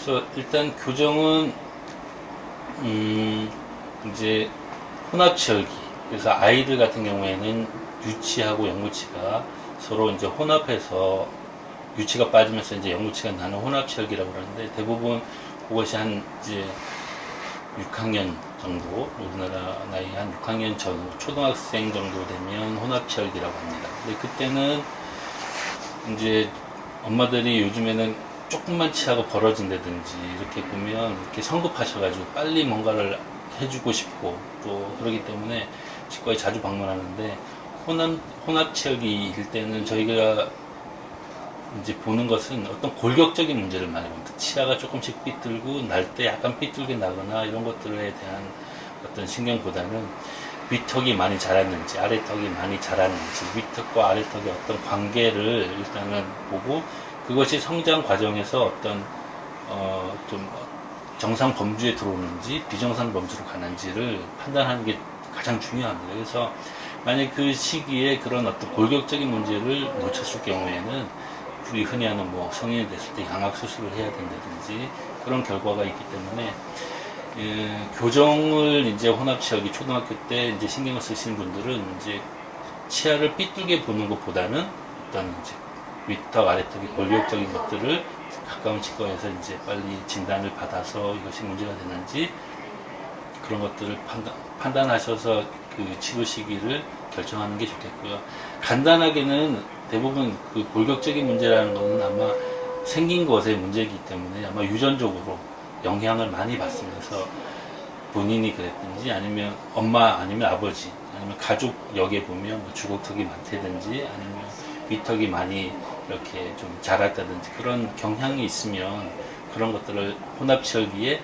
그래서 일단 교정은 이제 혼합치열기. 그래서 아이들 같은 경우에는 유치하고 영구치가 서로 이제 혼합해서 유치가 빠지면서 이제 영구치가 나는 혼합치열기라고 그러는데, 대부분 그것이 한 이제 6학년 정도, 우리나라 나이 한 6학년 전 초등학생 정도 되면 혼합치열기라고 합니다. 근데 그때는 이제 엄마들이 요즘에는 조금만 치아가 벌어진다든지 이렇게 보면 이렇게 성급하셔가지고 빨리 뭔가를 해주고 싶고 또 그러기 때문에 치과에 자주 방문하는데, 혼합치열기일 때는 저희가 이제 보는 것은 어떤 골격적인 문제를 많이 봅니다. 치아가 조금씩 삐뚤고 날 때 약간 삐뚤게 나거나 이런 것들에 대한 어떤 신경보다는 윗턱이 많이 자랐는지 아래턱이 많이 자랐는지 윗턱과 아래턱의 어떤 관계를 일단은 보고, 그것이 성장 과정에서 어떤 좀 정상 범주에 들어오는지 비정상 범주로 가는지를 판단하는 게 가장 중요합니다. 그래서 만약 그 시기에 그런 어떤 골격적인 문제를 놓쳤을 경우에는 우리 흔히 하는 뭐 성인이 됐을 때 양악 수술을 해야 된다든지 그런 결과가 있기 때문에, 교정을 이제 혼합치열기 초등학교 때 이제 신경을 쓰시는 분들은 이제 치아를 삐뚤게 보는 것보다는 어떤 이제 윗턱 아래턱의 골격적인 것들을 가까운 치과에서 이제 빨리 진단을 받아서 이것이 문제가 되는지 그런 것들을 판단하셔서 그 치료 시기를 결정하는 게 좋겠고요. 간단하게는 대부분 그 골격적인 문제라는 것은 아마 생긴 것의 문제이기 때문에 아마 유전적으로 영향을 많이 받으면서 본인이 그랬든지 아니면 엄마 아니면 아버지 아니면 가족 역에 보면 뭐 주걱턱이 많다든지 아니면 윗턱이 많이 이렇게 좀 자랐다든지 그런 경향이 있으면 그런 것들을 혼합치열기에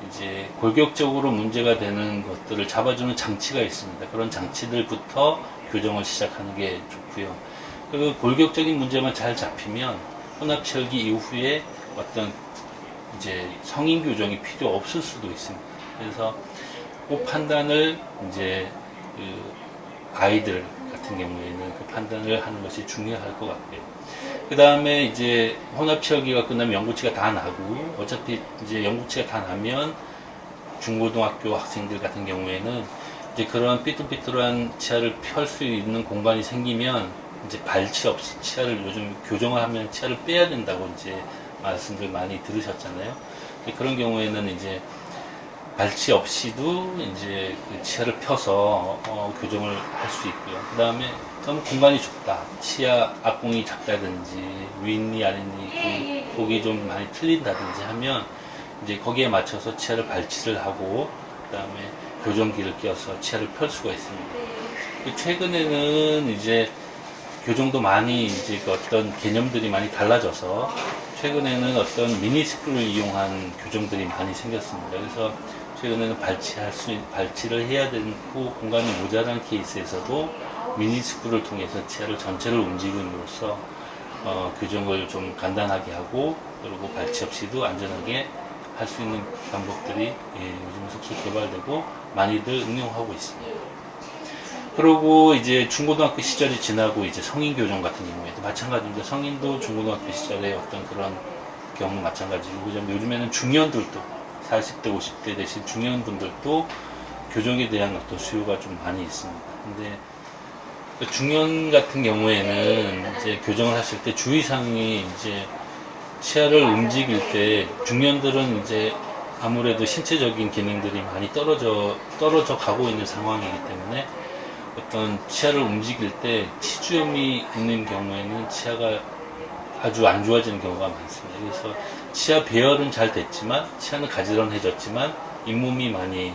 이제 골격적으로 문제가 되는 것들을 잡아주는 장치가 있습니다. 그런 장치들부터 교정을 시작하는 게 좋고요. 그 골격적인 문제만 잘 잡히면 혼합치열기 이후에 어떤 이제 성인 교정이 필요 없을 수도 있습니다. 그래서 그 판단을 이제 그 아이들 같은 경우에는 그 판단을 하는 것이 중요할 것 같고요. 그 다음에 이제 혼합치열기가 끝나면 영구치가 다 나고, 어차피 이제 영구치가 다 나면 중고등학교 학생들 같은 경우에는 이제 그런 삐뚤삐뚤한 치아를 펼 수 있는 공간이 생기면 이제 발치 없이 치아를, 요즘 교정을 하면 치아를 빼야 된다고 이제 말씀들 많이 들으셨잖아요. 그런 경우에는 이제 발치 없이도 이제 그 치아를 펴서 교정을 할 수 있고요. 그 다음에 너무 공간이 좁다, 치아 앞공이 작다든지 윗니 아랫니 그 폭이 좀 많이 틀린다든지 하면 이제 거기에 맞춰서 치아를 발치를 하고 그 다음에 교정기를 껴서 치아를 펼 수가 있습니다. 최근에는 이제 교정도 많이 이제 그 어떤 개념들이 많이 달라져서 최근에는 어떤 미니스크를 이용한 교정들이 많이 생겼습니다. 그래서 최근에는 발치를 해야 되고 공간이 모자란 케이스에서도 미니스크를 통해서 치아를 전체를 움직임으로써 교정을 좀 간단하게 하고, 그리고 발치 없이도 안전하게 할 수 있는 방법들이 요즘 속속 개발되고 많이들 응용하고 있습니다. 그리고 이제 중고등학교 시절이 지나고 이제 성인 교정 같은 경우에도 마찬가지입니다. 성인도 중고등학교 시절에 어떤 그런 경우 마찬가지고, 요즘에는 중년들도 40대, 50대 되신 중년분들도 교정에 대한 어떤 수요가 좀 많이 있습니다. 근데 중년 같은 경우에는 이제 교정을 하실 때 주의사항이 이제 치아를 움직일 때, 중년들은 이제 아무래도 신체적인 기능들이 많이 떨어져 가고 있는 상황이기 때문에 어떤 치아를 움직일 때 치주염이 있는 경우에는 치아가 아주 안 좋아지는 경우가 많습니다. 그래서 치아 배열은 잘 됐지만, 치아는 가지런해졌지만 잇몸이 많이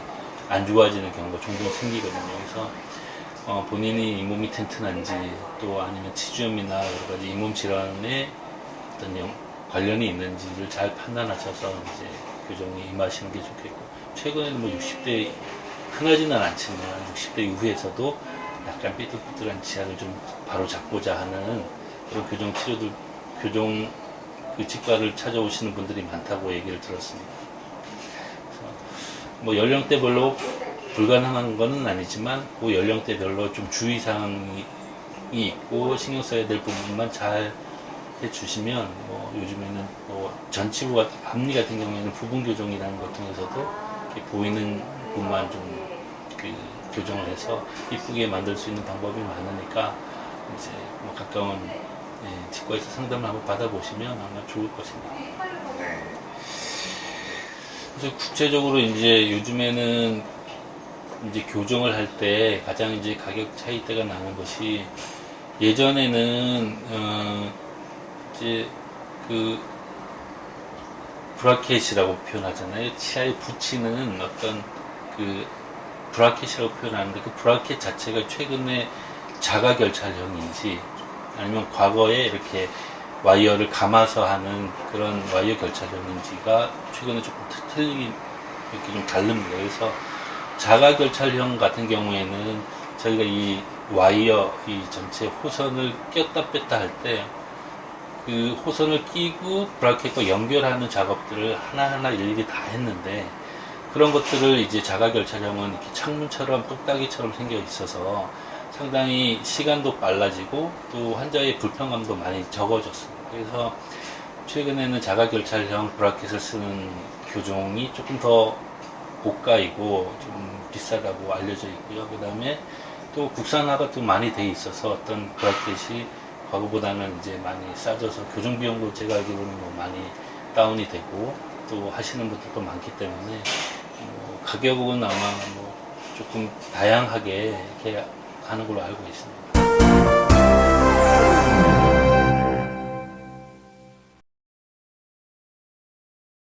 안 좋아지는 경우가 종종 생기거든요. 그래서 본인이 잇몸이 튼튼한지 또 아니면 치주염이나 여러 가지 잇몸 질환에 어떤 관련이 있는지를 잘 판단하셔서 이제 교정에 임하시는 게 좋겠고, 최근에는 뭐 60대 흔하지는 않지만 60대 이후에서도 약간 삐뚤삐뚤한 치아를 좀 바로 잡고자 하는 그런 교정 치료들, 교정 그 치과를 찾아오시는 분들이 많다고 얘기를 들었습니다. 그래서 뭐 연령대별로 불가능한 거는 아니지만 그 연령대별로 좀 주의사항이 있고 신경 써야 될 부분만 잘 주시면 뭐 요즘에는 뭐 전치부 앞니 같은 경우에는 부분 교정이라는 걸 통해서도 이렇게 보이는 부분만 좀 그 교정을 해서 이쁘게 만들 수 있는 방법이 많으니까 이제 뭐 가까운 치과에서 상담을 한번 받아보시면 아마 좋을 것입니다. 네. 그래서 구체적으로 이제 요즘에는 이제 교정을 할 때 가장 이제 가격 차이대가 나는 것이 예전에는 이제 그 브라켓이라고 표현하잖아요. 치아에 붙이는 어떤 그 브라켓이라고 표현하는데 그 브라켓 자체가 최근에 자가결찰형인지 아니면 과거에 이렇게 와이어를 감아서 하는 그런 와이어 결찰형인지가 최근에 조금 틀리긴 이렇게 좀 다릅니다. 그래서 자가결찰형 같은 경우에는 저희가 이 와이어 이 전체 호선을 꼈다 뺐다 할 때 그 호선을 끼고 브라켓과 연결하는 작업들을 하나하나 일일이 다 했는데 그런 것들을 이제 자가결찰형은 이렇게 창문처럼 똑딱이처럼 생겨 있어서 상당히 시간도 빨라지고 또 환자의 불편감도 많이 적어졌습니다. 그래서 최근에는 자가결찰형 브라켓을 쓰는 교종이 조금 더 고가이고 좀 비싸다고 알려져 있고요. 그 다음에 또 국산화가 또 많이 돼 있어서 어떤 브라켓이 과거보다는 이제 많이 싸져서 교정 비용도 제가 알기로는 뭐 많이 다운이 되고 또 하시는 분들도 많기 때문에 가격은 아마 뭐 조금 다양하게 이렇게 하는 걸로 알고 있습니다.